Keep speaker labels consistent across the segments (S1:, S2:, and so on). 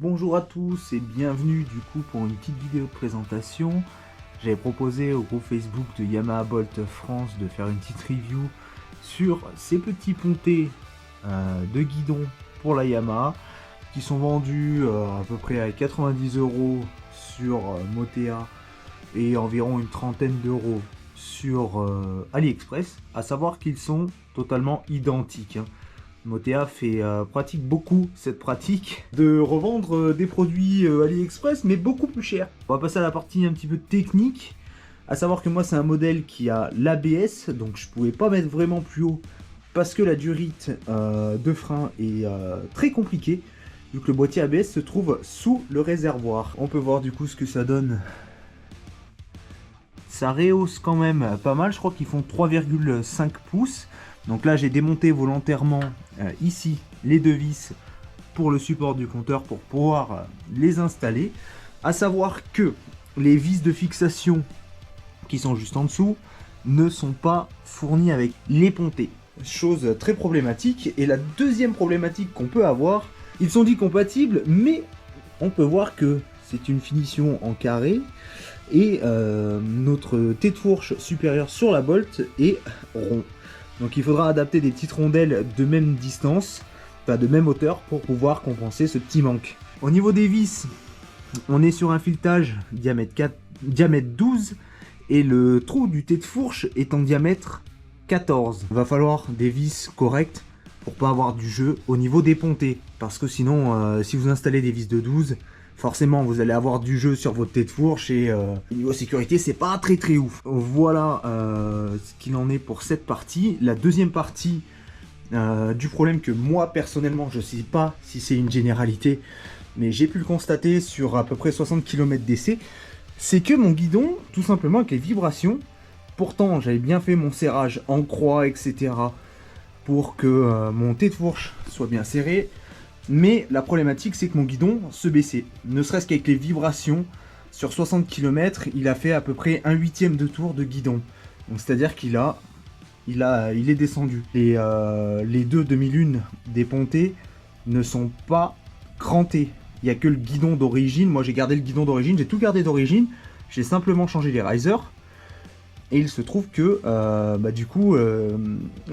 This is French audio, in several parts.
S1: Bonjour à tous et bienvenue du coup pour une petite vidéo de présentation. J'avais proposé au groupe Facebook de Yamaha Bolt France de faire une petite review sur ces petits pontés de guidon pour la Yamaha qui sont vendus à peu près à 90 € sur Motea et environ une trentaine d'euros sur AliExpress. À savoir qu'ils sont totalement identiques. Motea pratique beaucoup cette pratique de revendre des produits AliExpress mais beaucoup plus cher. On va passer à la partie un petit peu technique, à savoir que moi c'est un modèle qui a l'ABS, donc je pouvais pas mettre vraiment plus haut parce que la durite de frein est très compliquée vu que le boîtier ABS se trouve sous le réservoir. On peut voir du coup ce que ça donne. Ça rehausse quand même pas mal, je crois qu'ils font 3,5 pouces. Donc là j'ai démonté volontairement ici les deux vis pour le support du compteur pour pouvoir les installer. À savoir que les vis de fixation qui sont juste en dessous ne sont pas fournies avec les pontés. Chose très problématique. Et la deuxième problématique qu'on peut avoir, ils sont dits compatibles mais on peut voir que c'est une finition en carré. Et notre tête de fourche supérieure sur la Bolt est rond. Donc il faudra adapter des petites rondelles de même distance, enfin de même hauteur pour pouvoir compenser ce petit manque. Au niveau des vis, on est sur un filetage diamètre 12 et le trou du tête de fourche est en diamètre 14. Il va falloir des vis correctes pour pas avoir du jeu au niveau des pontés. Parce que sinon, si vous installez des vis de 12, forcément vous allez avoir du jeu sur votre tête de fourche et niveau sécurité c'est pas très ouf. Voilà ce qu'il en est pour cette partie. La deuxième partie du problème que moi personnellement je sais pas si c'est une généralité mais j'ai pu le constater sur à peu près 60 km d'essai, c'est que mon guidon tout simplement avec les vibrations, pourtant j'avais bien fait mon serrage en croix etc pour que mon tête de fourche soit bien serré. Mais la problématique c'est que mon guidon se baissait, ne serait-ce qu'avec les vibrations, sur 60 km il a fait à peu près 1/8 de tour de guidon. Donc c'est-à-dire qu'il est descendu. Et les deux demi-lunes des pontés ne sont pas crantés. Il n'y a que le guidon d'origine, moi j'ai gardé le guidon d'origine, j'ai tout gardé d'origine, j'ai simplement changé les risers. Et il se trouve que du coup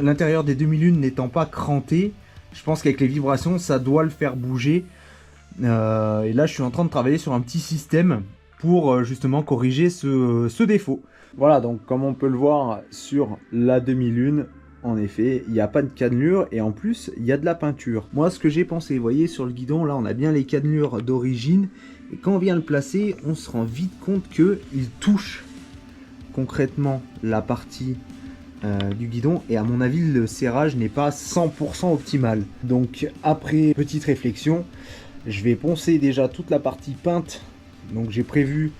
S1: l'intérieur des demi-lunes n'étant pas cranté, je pense qu'avec les vibrations, ça doit le faire bouger. Et là, je suis en train de travailler sur un petit système pour justement corriger ce défaut. Voilà, donc comme on peut le voir sur la demi-lune, en effet, il n'y a pas de cannelure et en plus, il y a de la peinture. Moi, ce que j'ai pensé, vous voyez, sur le guidon, là, on a bien les cannelures d'origine. Et quand on vient le placer, on se rend vite compte qu'il touche concrètement la partie du guidon et à mon avis le serrage n'est pas 100% optimal. Donc après petite réflexion, je vais poncer déjà toute la partie peinte. Donc j'ai prévu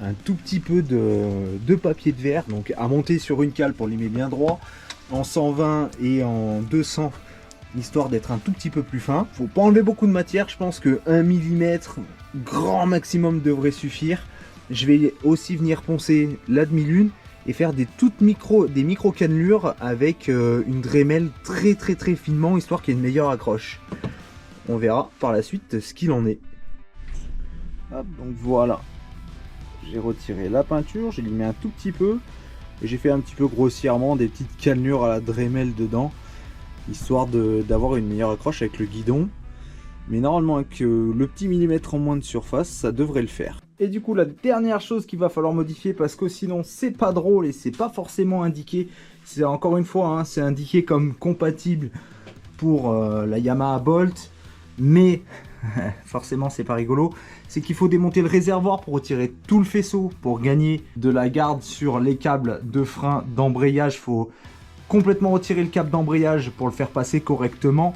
S1: un tout petit peu de papier de verre donc à monter sur une cale pour limer bien droit en 120 et en 200 histoire d'être un tout petit peu plus fin. Faut pas enlever beaucoup de matière, je pense que 1 mm grand maximum devrait suffire. Je vais aussi venir poncer la demi-lune et faire des micro cannelures avec une Dremel très finement histoire qu'il y ait une meilleure accroche. On verra par la suite ce qu'il en est. Hop, donc voilà, j'ai retiré la peinture, j'ai limé un tout petit peu et j'ai fait un petit peu grossièrement des petites cannelures à la Dremel dedans histoire d'avoir une meilleure accroche avec le guidon. Mais normalement avec le petit millimètre en moins de surface, ça devrait le faire. Et du coup la dernière chose qu'il va falloir modifier, parce que sinon c'est pas drôle et c'est pas forcément indiqué, c'est encore une fois hein, c'est indiqué comme compatible pour la Yamaha Bolt, mais forcément c'est pas rigolo, c'est qu'il faut démonter le réservoir pour retirer tout le faisceau, pour gagner de la garde sur les câbles de frein d'embrayage. Il faut complètement retirer le câble d'embrayage pour le faire passer correctement,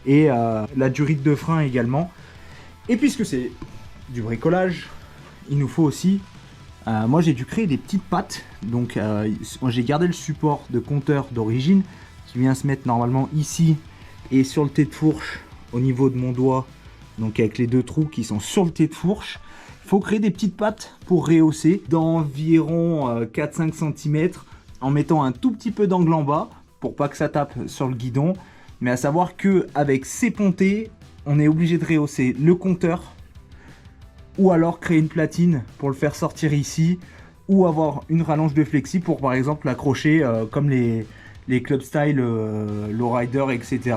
S1: et la durite de frein également. Et puisque c'est du bricolage, il nous faut aussi, moi j'ai dû créer des petites pattes, donc j'ai gardé le support de compteur d'origine qui vient se mettre normalement ici et sur le tête de fourche au niveau de mon doigt, donc avec les deux trous qui sont sur le tête de fourche. Il faut créer des petites pattes pour rehausser d'environ 4-5 cm en mettant un tout petit peu d'angle en bas pour pas que ça tape sur le guidon. Mais à savoir que avec ces pontés, on est obligé de rehausser le compteur ou alors créer une platine pour le faire sortir ici, ou avoir une rallonge de flexi pour par exemple l'accrocher comme les club style lowrider, etc.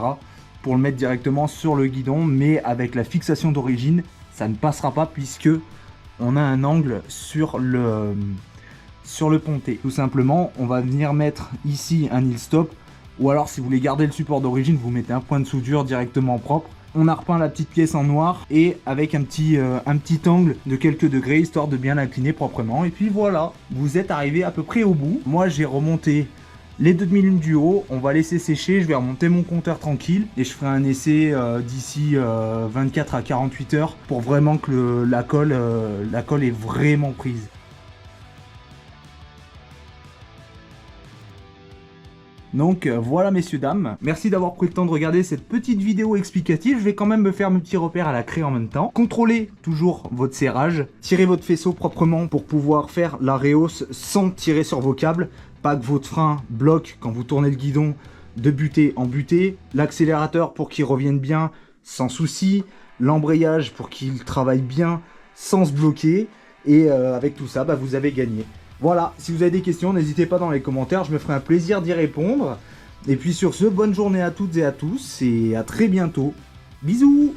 S1: pour le mettre directement sur le guidon, mais avec la fixation d'origine, ça ne passera pas puisque on a un angle sur le ponté. Tout simplement, on va venir mettre ici un heel stop, ou alors si vous voulez garder le support d'origine, vous mettez un point de soudure directement propre. On a repeint la petite pièce en noir et avec un petit angle de quelques degrés histoire de bien l'incliner proprement. Et puis voilà, vous êtes arrivé à peu près au bout. Moi j'ai remonté les 2 demi-lunes du haut, on va laisser sécher, je vais remonter mon compteur tranquille et je ferai un essai d'ici 24 à 48 heures pour vraiment que la colle est vraiment prise. Donc voilà messieurs dames, merci d'avoir pris le temps de regarder cette petite vidéo explicative. Je vais quand même me faire mes petits repères à la craie en même temps. Contrôlez toujours votre serrage, tirez votre faisceau proprement pour pouvoir faire la rehausse sans tirer sur vos câbles. Pas que votre frein bloque quand vous tournez le guidon de butée en butée. L'accélérateur pour qu'il revienne bien sans souci. L'embrayage pour qu'il travaille bien sans se bloquer. Et avec tout ça, vous avez gagné. Voilà, si vous avez des questions, n'hésitez pas dans les commentaires, je me ferai un plaisir d'y répondre. Et puis sur ce, bonne journée à toutes et à tous, et à très bientôt. Bisous!